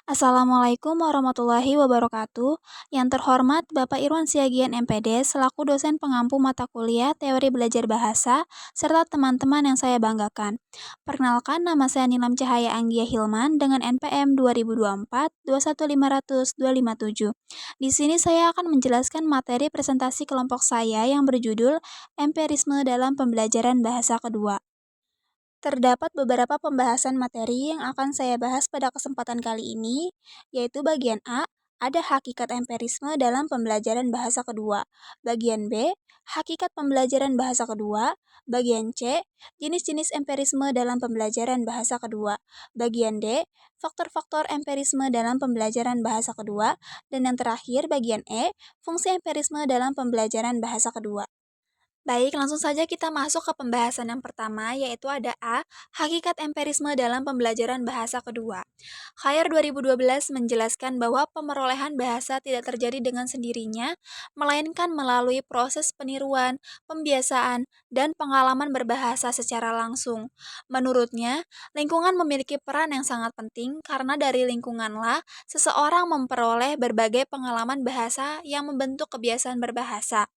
Assalamualaikum warahmatullahi wabarakatuh. Yang terhormat Bapak Irwan Siagian MPD selaku dosen pengampu mata kuliah Teori Belajar Bahasa serta teman-teman yang saya banggakan. Perkenalkan, nama saya Nilam Cahaya Anggia Hilman dengan NPM 2024 21500 257. Di sini saya akan menjelaskan materi presentasi kelompok saya yang berjudul Empirisme dalam Pembelajaran Bahasa Kedua. Terdapat beberapa pembahasan materi yang akan saya bahas pada kesempatan kali ini, yaitu bagian A, ada hakikat empirisme dalam pembelajaran bahasa kedua. Bagian B, hakikat pembelajaran bahasa kedua. Bagian C, jenis-jenis empirisme dalam pembelajaran bahasa kedua. Bagian D, faktor-faktor empirisme dalam pembelajaran bahasa kedua. Dan yang terakhir, bagian E, fungsi empirisme dalam pembelajaran bahasa kedua. Baik, langsung saja kita masuk ke pembahasan yang pertama, yaitu ada A, hakikat empirisme dalam pembelajaran bahasa kedua. Khair 2012 menjelaskan bahwa pemerolehan bahasa tidak terjadi dengan sendirinya, melainkan melalui proses peniruan, pembiasaan, dan pengalaman berbahasa secara langsung. Menurutnya, lingkungan memiliki peran yang sangat penting karena dari lingkunganlah seseorang memperoleh berbagai pengalaman bahasa yang membentuk kebiasaan berbahasa.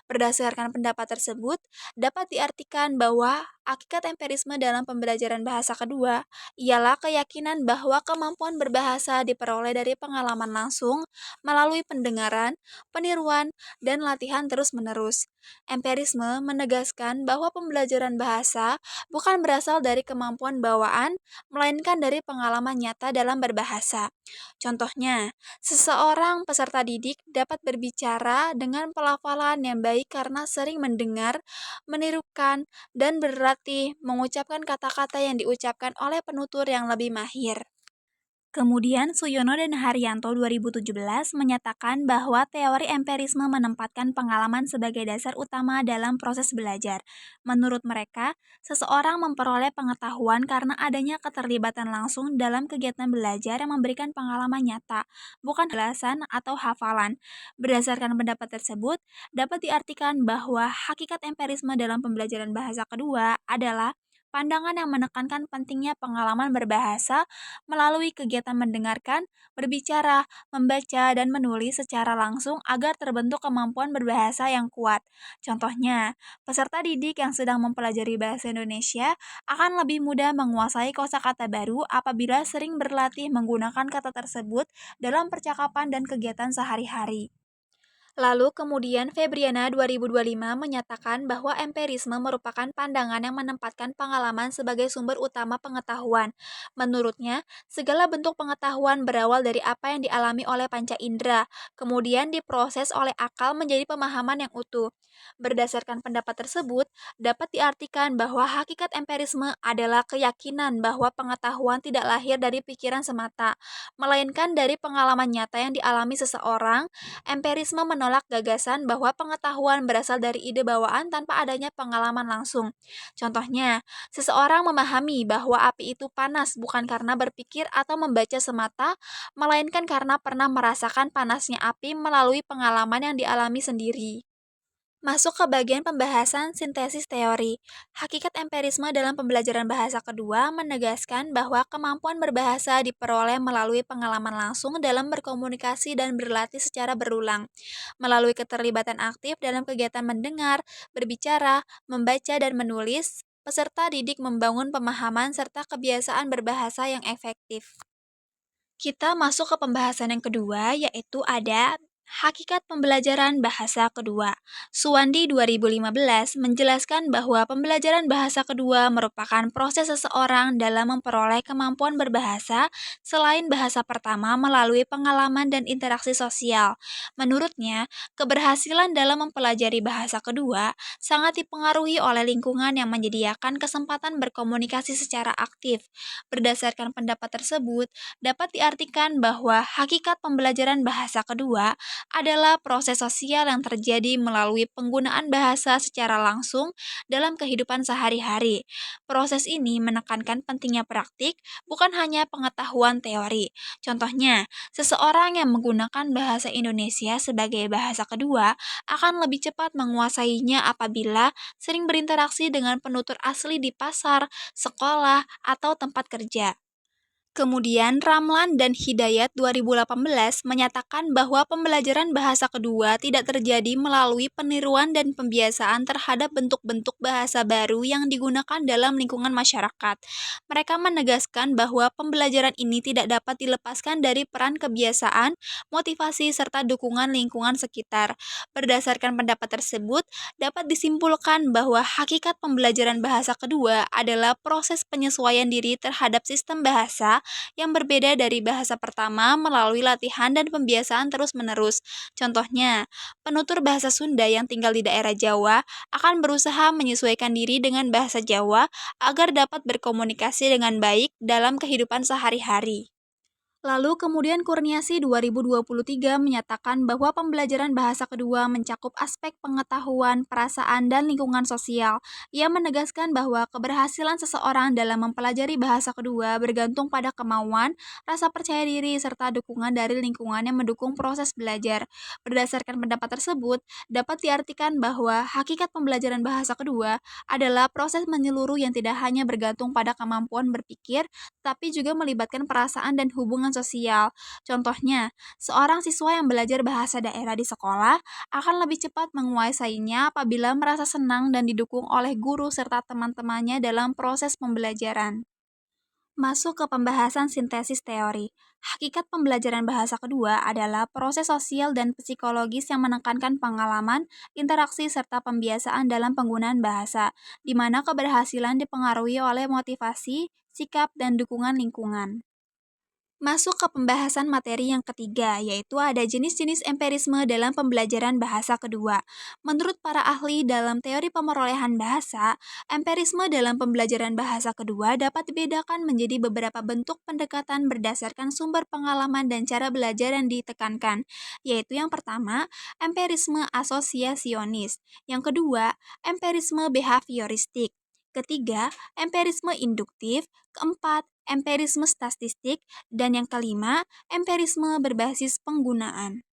Berdasarkan pendapat tersebut, dapat diartikan bahwa hakikat empirisme dalam pembelajaran bahasa kedua ialah keyakinan bahwa kemampuan berbahasa diperoleh dari pengalaman langsung melalui pendengaran, peniruan, dan latihan terus-menerus. Empirisme menegaskan bahwa pembelajaran bahasa bukan berasal dari kemampuan bawaan, melainkan dari pengalaman nyata dalam berbahasa. Contohnya, seseorang peserta didik dapat berbicara dengan pelafalan yang baik karena sering mendengar, menirukan, dan berlatih mengucapkan kata-kata yang diucapkan oleh penutur yang lebih mahir. Kemudian Suyono dan Haryanto 2017 menyatakan bahwa teori empirisme menempatkan pengalaman sebagai dasar utama dalam proses belajar. Menurut mereka, seseorang memperoleh pengetahuan karena adanya keterlibatan langsung dalam kegiatan belajar yang memberikan pengalaman nyata, bukan alasan atau hafalan. Berdasarkan pendapat tersebut, dapat diartikan bahwa hakikat empirisme dalam pembelajaran bahasa kedua adalah pandangan yang menekankan pentingnya pengalaman berbahasa melalui kegiatan mendengarkan, berbicara, membaca, dan menulis secara langsung agar terbentuk kemampuan berbahasa yang kuat. Contohnya, peserta didik yang sedang mempelajari bahasa Indonesia akan lebih mudah menguasai kosakata baru apabila sering berlatih menggunakan kata tersebut dalam percakapan dan kegiatan sehari-hari. Lalu kemudian Febriana 2025 menyatakan bahwa empirisme merupakan pandangan yang menempatkan pengalaman sebagai sumber utama pengetahuan. Menurutnya, segala bentuk pengetahuan berawal dari apa yang dialami oleh panca indera, kemudian diproses oleh akal menjadi pemahaman yang utuh. Berdasarkan pendapat tersebut, dapat diartikan bahwa hakikat empirisme adalah keyakinan bahwa pengetahuan tidak lahir dari pikiran semata, melainkan dari pengalaman nyata yang dialami seseorang. Empirisme menolak gagasan bahwa pengetahuan berasal dari ide bawaan tanpa adanya pengalaman langsung. Contohnya, seseorang memahami bahwa api itu panas bukan karena berpikir atau membaca semata, melainkan karena pernah merasakan panasnya api melalui pengalaman yang dialami sendiri. Masuk ke bagian pembahasan sintesis teori. Hakikat empirisme dalam pembelajaran bahasa kedua menegaskan bahwa kemampuan berbahasa diperoleh melalui pengalaman langsung dalam berkomunikasi dan berlatih secara berulang, melalui keterlibatan aktif dalam kegiatan mendengar, berbicara, membaca, dan menulis. Peserta didik membangun pemahaman serta kebiasaan berbahasa yang efektif. Kita masuk ke pembahasan yang kedua, yaitu ada hakikat pembelajaran bahasa kedua. Suwandi 2015 menjelaskan bahwa pembelajaran bahasa kedua merupakan proses seseorang dalam memperoleh kemampuan berbahasa selain bahasa pertama melalui pengalaman dan interaksi sosial. Menurutnya, keberhasilan dalam mempelajari bahasa kedua sangat dipengaruhi oleh lingkungan yang menyediakan kesempatan berkomunikasi secara aktif. Berdasarkan pendapat tersebut, dapat diartikan bahwa hakikat pembelajaran bahasa kedua adalah proses sosial yang terjadi melalui penggunaan bahasa secara langsung dalam kehidupan sehari-hari. Proses ini menekankan pentingnya praktik, bukan hanya pengetahuan teori. Contohnya, seseorang yang menggunakan bahasa Indonesia sebagai bahasa kedua akan lebih cepat menguasainya apabila sering berinteraksi dengan penutur asli di pasar, sekolah, atau tempat kerja. Kemudian Ramlan dan Hidayat 2018 menyatakan bahwa pembelajaran bahasa kedua tidak terjadi melalui peniruan dan pembiasaan terhadap bentuk-bentuk bahasa baru yang digunakan dalam lingkungan masyarakat. Mereka menegaskan bahwa pembelajaran ini tidak dapat dilepaskan dari peran kebiasaan, motivasi, serta dukungan lingkungan sekitar. Berdasarkan pendapat tersebut, dapat disimpulkan bahwa hakikat pembelajaran bahasa kedua adalah proses penyesuaian diri terhadap sistem bahasa yang berbeda dari bahasa pertama melalui latihan dan pembiasaan terus-menerus. Contohnya, penutur bahasa Sunda yang tinggal di daerah Jawa akan berusaha menyesuaikan diri dengan bahasa Jawa agar dapat berkomunikasi dengan baik dalam kehidupan sehari-hari. Lalu kemudian Kurniasi 2023 menyatakan bahwa pembelajaran bahasa kedua mencakup aspek pengetahuan, perasaan, dan lingkungan sosial. Ia menegaskan bahwa keberhasilan seseorang dalam mempelajari bahasa kedua bergantung pada kemauan, rasa percaya diri, serta dukungan dari lingkungan yang mendukung proses belajar. Berdasarkan pendapat tersebut, dapat diartikan bahwa hakikat pembelajaran bahasa kedua adalah proses menyeluruh yang tidak hanya bergantung pada kemampuan berpikir, tapi juga melibatkan perasaan dan hubungan sosial. Contohnya, seorang siswa yang belajar bahasa daerah di sekolah akan lebih cepat menguasainya apabila merasa senang dan didukung oleh guru serta teman-temannya dalam proses pembelajaran. Masuk ke pembahasan sintesis teori. Hakikat pembelajaran bahasa kedua adalah proses sosial dan psikologis yang menekankan pengalaman, interaksi, serta pembiasaan dalam penggunaan bahasa, di mana keberhasilan dipengaruhi oleh motivasi, sikap, dan dukungan lingkungan. Masuk ke pembahasan materi yang ketiga, yaitu ada jenis-jenis empirisme dalam pembelajaran bahasa kedua. Menurut para ahli dalam teori pemerolehan bahasa, empirisme dalam pembelajaran bahasa kedua dapat dibedakan menjadi beberapa bentuk pendekatan berdasarkan sumber pengalaman dan cara belajar yang ditekankan, yaitu yang pertama, empirisme asosiasionis, yang kedua, empirisme behavioristik, ketiga, empirisme induktif, keempat, empirisme statistik, dan yang kelima, empirisme berbasis penggunaan.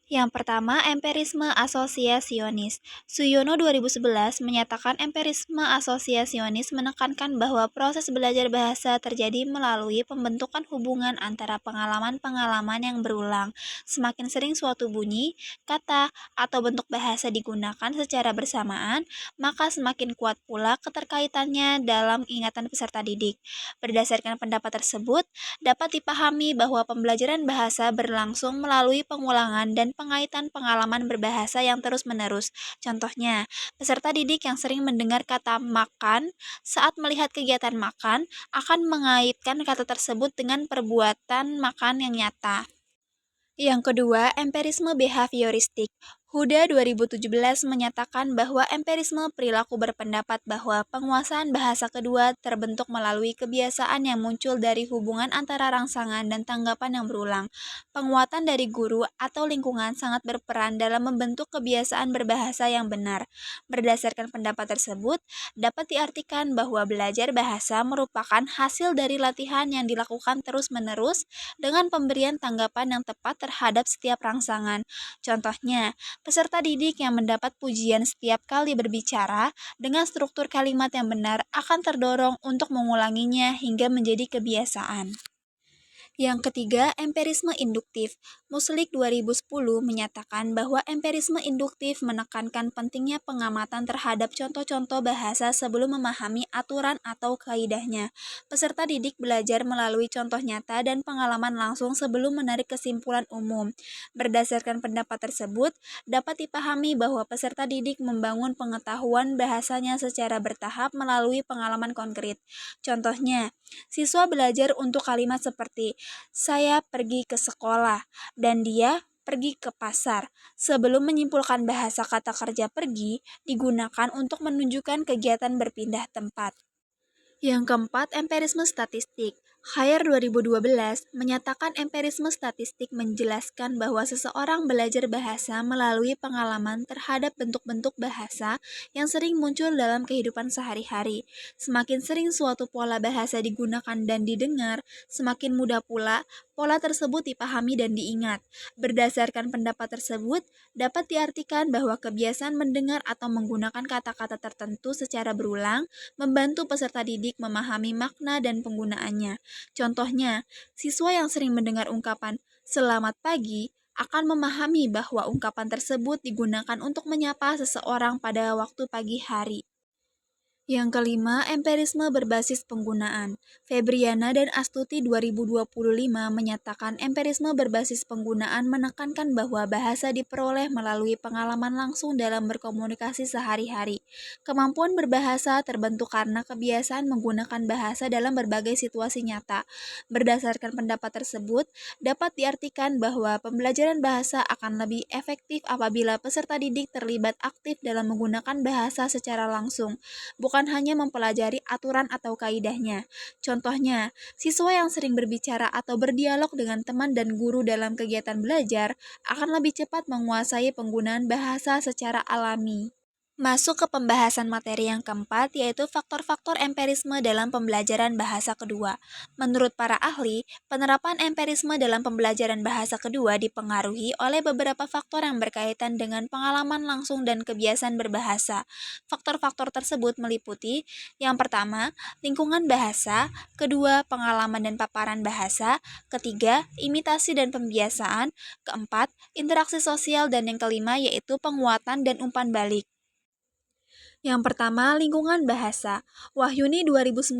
Yang pertama, empirisme asosiasionis. Suyono 2011 menyatakan empirisme asosiasionis menekankan bahwa proses belajar bahasa terjadi melalui pembentukan hubungan antara pengalaman-pengalaman yang berulang. Semakin sering suatu bunyi, kata, atau bentuk bahasa digunakan secara bersamaan, maka semakin kuat pula keterkaitannya dalam ingatan peserta didik. Berdasarkan pendapat tersebut, dapat dipahami bahwa pembelajaran bahasa berlangsung melalui pengulangan dan pengaitan pengalaman berbahasa yang terus-menerus. Contohnya, peserta didik yang sering mendengar kata makan saat melihat kegiatan makan akan mengaitkan kata tersebut dengan perbuatan makan yang nyata. Yang kedua, empirisme behavioristik. Huda 2017 menyatakan bahwa empirisme perilaku berpendapat bahwa penguasaan bahasa kedua terbentuk melalui kebiasaan yang muncul dari hubungan antara rangsangan dan tanggapan yang berulang. Penguatan dari guru atau lingkungan sangat berperan dalam membentuk kebiasaan berbahasa yang benar. Berdasarkan pendapat tersebut, dapat diartikan bahwa belajar bahasa merupakan hasil dari latihan yang dilakukan terus-menerus dengan pemberian tanggapan yang tepat terhadap setiap rangsangan. Contohnya, peserta didik yang mendapat pujian setiap kali berbicara dengan struktur kalimat yang benar akan terdorong untuk mengulanginya hingga menjadi kebiasaan. Yang ketiga, empirisme induktif. Muslik 2010 menyatakan bahwa empirisme induktif menekankan pentingnya pengamatan terhadap contoh-contoh bahasa sebelum memahami aturan atau kaidahnya. Peserta didik belajar melalui contoh nyata dan pengalaman langsung sebelum menarik kesimpulan umum. Berdasarkan pendapat tersebut, dapat dipahami bahwa peserta didik membangun pengetahuan bahasanya secara bertahap melalui pengalaman konkret. Contohnya, siswa belajar untuk kalimat seperti saya pergi ke sekolah dan dia pergi ke pasar. Sebelum menyimpulkan bahasa kata kerja pergi digunakan untuk menunjukkan kegiatan berpindah tempat. Yang keempat, empirisme statistik. Khair 2012 menyatakan empirisme statistik menjelaskan bahwa seseorang belajar bahasa melalui pengalaman terhadap bentuk-bentuk bahasa yang sering muncul dalam kehidupan sehari-hari. Semakin sering suatu pola bahasa digunakan dan didengar, semakin mudah pula pola tersebut dipahami dan diingat. Berdasarkan pendapat tersebut, dapat diartikan bahwa kebiasaan mendengar atau menggunakan kata-kata tertentu secara berulang membantu peserta didik memahami makna dan penggunaannya. Contohnya, siswa yang sering mendengar ungkapan "selamat pagi" akan memahami bahwa ungkapan tersebut digunakan untuk menyapa seseorang pada waktu pagi hari. Yang kelima, empirisme berbasis penggunaan. Febriana dan Astuti 2025 menyatakan empirisme berbasis penggunaan menekankan bahwa bahasa diperoleh melalui pengalaman langsung dalam berkomunikasi sehari-hari. Kemampuan berbahasa terbentuk karena kebiasaan menggunakan bahasa dalam berbagai situasi nyata. Berdasarkan pendapat tersebut, dapat diartikan bahwa pembelajaran bahasa akan lebih efektif apabila peserta didik terlibat aktif dalam menggunakan bahasa secara langsung, bukan hanya mempelajari aturan atau kaidahnya. Contohnya, siswa yang sering berbicara atau berdialog dengan teman dan guru dalam kegiatan belajar akan lebih cepat menguasai penggunaan bahasa secara alami. Masuk ke pembahasan materi yang keempat, yaitu faktor-faktor empirisme dalam pembelajaran bahasa kedua. Menurut para ahli, penerapan empirisme dalam pembelajaran bahasa kedua dipengaruhi oleh beberapa faktor yang berkaitan dengan pengalaman langsung dan kebiasaan berbahasa. Faktor-faktor tersebut meliputi, yang pertama, lingkungan bahasa, kedua, pengalaman dan paparan bahasa, ketiga, imitasi dan pembiasaan, keempat, interaksi sosial, dan yang kelima yaitu penguatan dan umpan balik. Yang pertama, lingkungan bahasa. Wahyuni 2019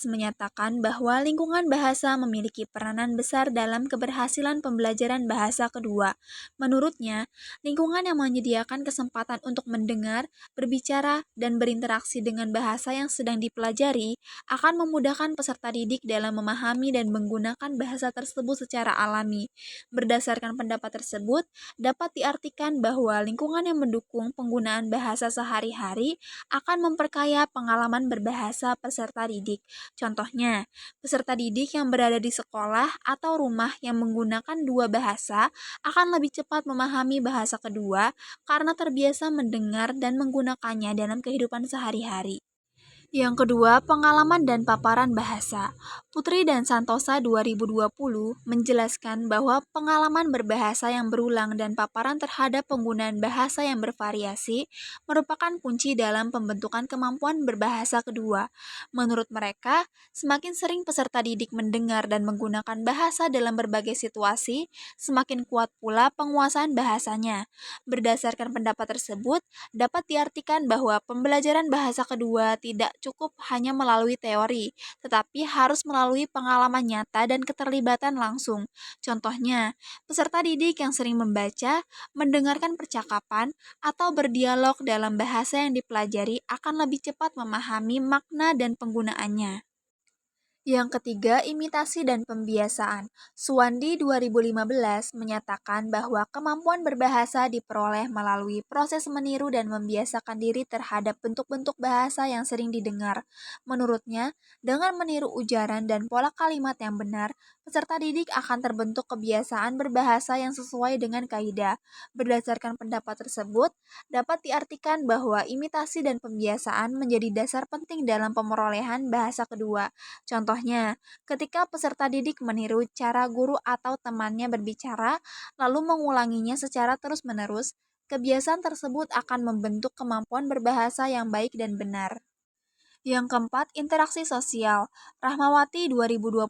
menyatakan bahwa lingkungan bahasa memiliki peranan besar dalam keberhasilan pembelajaran bahasa kedua. Menurutnya, lingkungan yang menyediakan kesempatan untuk mendengar, berbicara, dan berinteraksi dengan bahasa yang sedang dipelajari akan memudahkan peserta didik dalam memahami dan menggunakan bahasa tersebut secara alami. Berdasarkan pendapat tersebut, dapat diartikan bahwa lingkungan yang mendukung penggunaan bahasa sehari-hari akan memperkaya pengalaman berbahasa peserta didik. Contohnya, peserta didik yang berada di sekolah atau rumah yang menggunakan dua bahasa akan lebih cepat memahami bahasa kedua karena terbiasa mendengar dan menggunakannya dalam kehidupan sehari-hari. Yang kedua, pengalaman dan paparan bahasa. Putri dan Santosa 2020 menjelaskan bahwa pengalaman berbahasa yang berulang dan paparan terhadap penggunaan bahasa yang bervariasi merupakan kunci dalam pembentukan kemampuan berbahasa kedua. Menurut mereka, semakin sering peserta didik mendengar dan menggunakan bahasa dalam berbagai situasi, semakin kuat pula penguasaan bahasanya. Berdasarkan pendapat tersebut, dapat diartikan bahwa pembelajaran bahasa kedua tidak cukup hanya melalui teori, tetapi harus melalui pengalaman nyata dan keterlibatan langsung. Contohnya, peserta didik yang sering membaca, mendengarkan percakapan, atau berdialog dalam bahasa yang dipelajari akan lebih cepat memahami makna dan penggunaannya. Yang ketiga, imitasi dan pembiasaan. Suwandi 2015 menyatakan bahwa kemampuan berbahasa diperoleh melalui proses meniru dan membiasakan diri terhadap bentuk-bentuk bahasa yang sering didengar. Menurutnya, dengan meniru ujaran dan pola kalimat yang benar, peserta didik akan terbentuk kebiasaan berbahasa yang sesuai dengan kaidah. Berdasarkan pendapat tersebut, dapat diartikan bahwa imitasi dan pembiasaan menjadi dasar penting dalam pemerolehan bahasa kedua. Contohnya, ketika peserta didik meniru cara guru atau temannya berbicara, lalu mengulanginya secara terus-menerus, kebiasaan tersebut akan membentuk kemampuan berbahasa yang baik dan benar. Yang keempat, interaksi sosial. Rahmawati 2021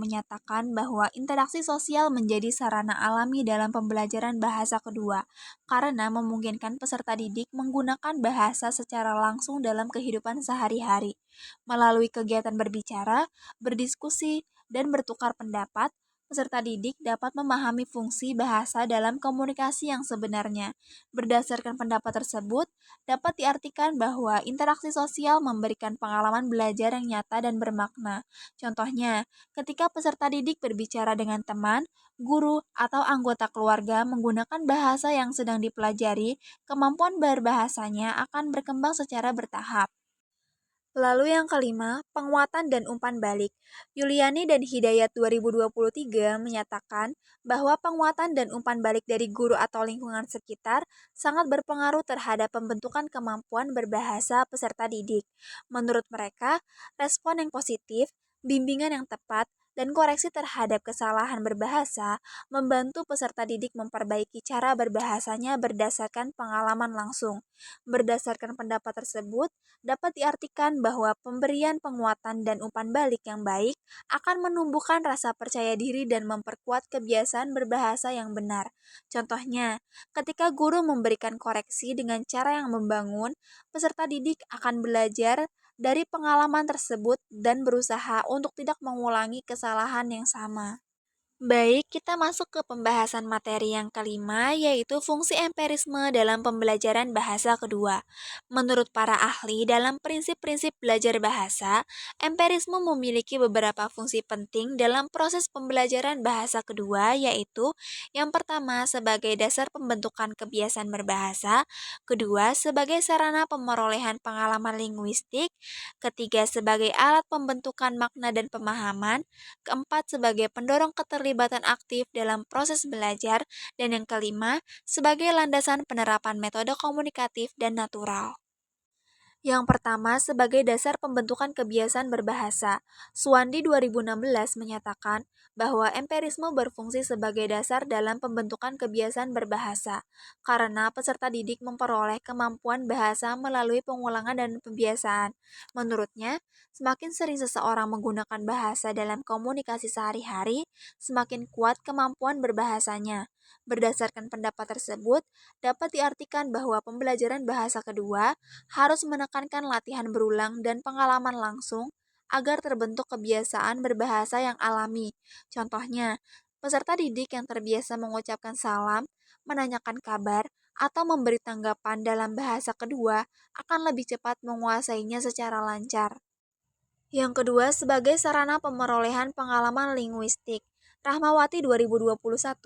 menyatakan bahwa interaksi sosial menjadi sarana alami dalam pembelajaran bahasa kedua, karena memungkinkan peserta didik menggunakan bahasa secara langsung dalam kehidupan sehari-hari. Melalui kegiatan berbicara, berdiskusi, dan bertukar pendapat, peserta didik dapat memahami fungsi bahasa dalam komunikasi yang sebenarnya. Berdasarkan pendapat tersebut, dapat diartikan bahwa interaksi sosial memberikan pengalaman belajar yang nyata dan bermakna. Contohnya, ketika peserta didik berbicara dengan teman, guru, atau anggota keluarga menggunakan bahasa yang sedang dipelajari, kemampuan berbahasanya akan berkembang secara bertahap. Lalu yang kelima, penguatan dan umpan balik. Yuliani dan Hidayat 2023 menyatakan bahwa penguatan dan umpan balik dari guru atau lingkungan sekitar sangat berpengaruh terhadap pembentukan kemampuan berbahasa peserta didik. Menurut mereka, respon yang positif, bimbingan yang tepat, dan koreksi terhadap kesalahan berbahasa membantu peserta didik memperbaiki cara berbahasanya berdasarkan pengalaman langsung. Berdasarkan pendapat tersebut, dapat diartikan bahwa pemberian penguatan dan umpan balik yang baik akan menumbuhkan rasa percaya diri dan memperkuat kebiasaan berbahasa yang benar. Contohnya, ketika guru memberikan koreksi dengan cara yang membangun, peserta didik akan belajar dari pengalaman tersebut dan berusaha untuk tidak mengulangi kesalahan yang sama. Baik, kita masuk ke pembahasan materi yang kelima, yaitu fungsi empirisme dalam pembelajaran bahasa kedua. Menurut para ahli, dalam prinsip-prinsip belajar bahasa, empirisme memiliki beberapa fungsi penting dalam proses pembelajaran bahasa kedua, yaitu yang pertama sebagai dasar pembentukan kebiasaan berbahasa, kedua sebagai sarana pemerolehan pengalaman linguistik, ketiga sebagai alat pembentukan makna dan pemahaman, keempat sebagai pendorong keterlibatan aktif dalam proses belajar, dan yang kelima sebagai landasan penerapan metode komunikatif dan natural. Yang pertama, sebagai dasar pembentukan kebiasaan berbahasa, Suwandi 2016 menyatakan bahwa empirisme berfungsi sebagai dasar dalam pembentukan kebiasaan berbahasa, karena peserta didik memperoleh kemampuan bahasa melalui pengulangan dan pembiasaan. Menurutnya, semakin sering seseorang menggunakan bahasa dalam komunikasi sehari-hari, semakin kuat kemampuan berbahasanya. Berdasarkan pendapat tersebut, dapat diartikan bahwa pembelajaran bahasa kedua harus menekankan latihan berulang dan pengalaman langsung agar terbentuk kebiasaan berbahasa yang alami. Contohnya, peserta didik yang terbiasa mengucapkan salam, menanyakan kabar, atau memberi tanggapan dalam bahasa kedua akan lebih cepat menguasainya secara lancar. Yang kedua, sebagai sarana pemerolehan pengalaman linguistik, Rahmawati 2021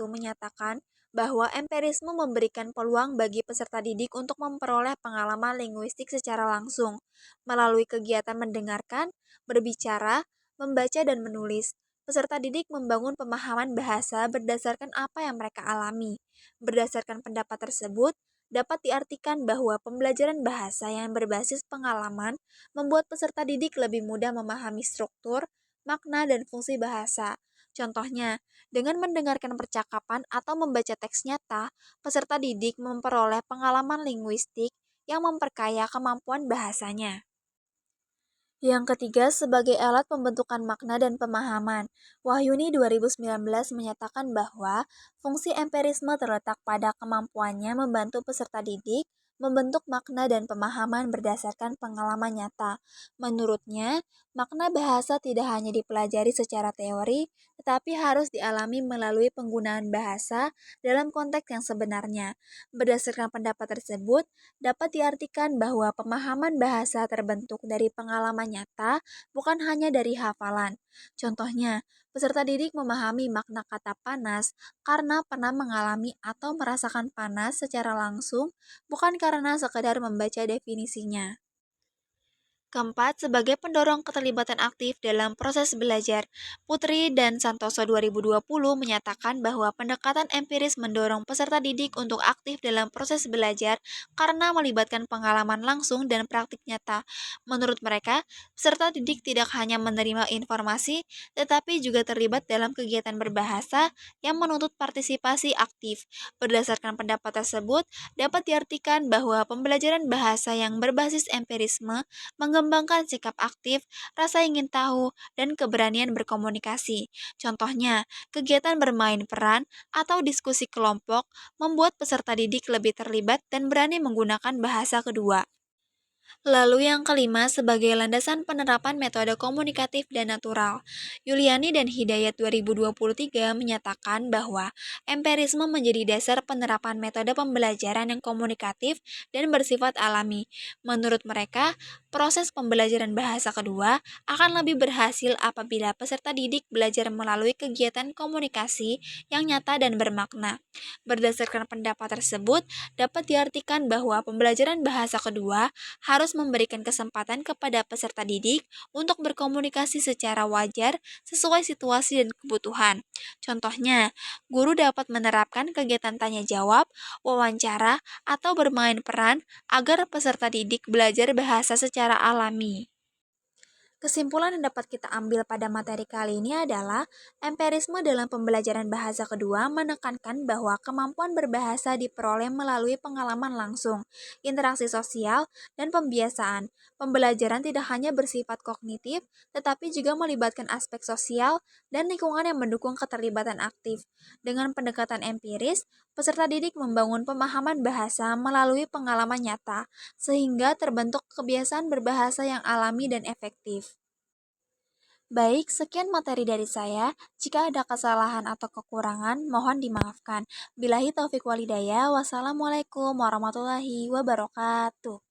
menyatakan bahwa empirisme memberikan peluang bagi peserta didik untuk memperoleh pengalaman linguistik secara langsung melalui kegiatan mendengarkan, berbicara, membaca, dan menulis. Peserta didik membangun pemahaman bahasa berdasarkan apa yang mereka alami. Berdasarkan pendapat tersebut, dapat diartikan bahwa pembelajaran bahasa yang berbasis pengalaman membuat peserta didik lebih mudah memahami struktur, makna, dan fungsi bahasa. Contohnya, dengan mendengarkan percakapan atau membaca teks nyata, peserta didik memperoleh pengalaman linguistik yang memperkaya kemampuan bahasanya. Yang ketiga, sebagai alat pembentukan makna dan pemahaman, Wahyuni 2019 menyatakan bahwa fungsi empirisme terletak pada kemampuannya membantu peserta didik membentuk makna dan pemahaman berdasarkan pengalaman nyata. Menurutnya, makna bahasa tidak hanya dipelajari secara teori, tetapi harus dialami melalui penggunaan bahasa dalam konteks yang sebenarnya. Berdasarkan pendapat tersebut, dapat diartikan bahwa pemahaman bahasa terbentuk dari pengalaman nyata, bukan hanya dari hafalan. Contohnya, peserta didik memahami makna kata panas karena pernah mengalami atau merasakan panas secara langsung, bukan karena sekedar membaca definisinya. Keempat, sebagai pendorong keterlibatan aktif dalam proses belajar, Putri dan Santoso 2020 menyatakan bahwa pendekatan empiris mendorong peserta didik untuk aktif dalam proses belajar karena melibatkan pengalaman langsung dan praktik nyata. Menurut mereka, peserta didik tidak hanya menerima informasi, tetapi juga terlibat dalam kegiatan berbahasa yang menuntut partisipasi aktif. Berdasarkan pendapat tersebut, dapat diartikan bahwa pembelajaran bahasa yang berbasis empirisme mengembangkan sikap aktif, rasa ingin tahu, dan keberanian berkomunikasi. Contohnya, kegiatan bermain peran atau diskusi kelompok membuat peserta didik lebih terlibat dan berani menggunakan bahasa kedua. Lalu yang kelima sebagai landasan penerapan metode komunikatif dan natural. Yuliani dan Hidayat 2023 menyatakan bahwa empirisme menjadi dasar penerapan metode pembelajaran yang komunikatif dan bersifat alami. Menurut mereka, proses pembelajaran bahasa kedua akan lebih berhasil apabila peserta didik belajar melalui kegiatan komunikasi yang nyata dan bermakna. Berdasarkan pendapat tersebut, dapat diartikan bahwa pembelajaran bahasa kedua harus memberikan kesempatan kepada peserta didik untuk berkomunikasi secara wajar sesuai situasi dan kebutuhan. Contohnya, guru dapat menerapkan kegiatan tanya jawab, wawancara, atau bermain peran agar peserta didik belajar bahasa secara alami. Kesimpulan yang dapat kita ambil pada materi kali ini adalah empirisme dalam pembelajaran bahasa kedua menekankan bahwa kemampuan berbahasa diperoleh melalui pengalaman langsung, interaksi sosial, dan pembiasaan. Pembelajaran tidak hanya bersifat kognitif, tetapi juga melibatkan aspek sosial dan lingkungan yang mendukung keterlibatan aktif. Dengan pendekatan empiris, peserta didik membangun pemahaman bahasa melalui pengalaman nyata, sehingga terbentuk kebiasaan berbahasa yang alami dan efektif. Baik, sekian materi dari saya. Jika ada kesalahan atau kekurangan, mohon dimaafkan. Bilahi taufik walidayah. Wassalamualaikum warahmatullahi wabarakatuh.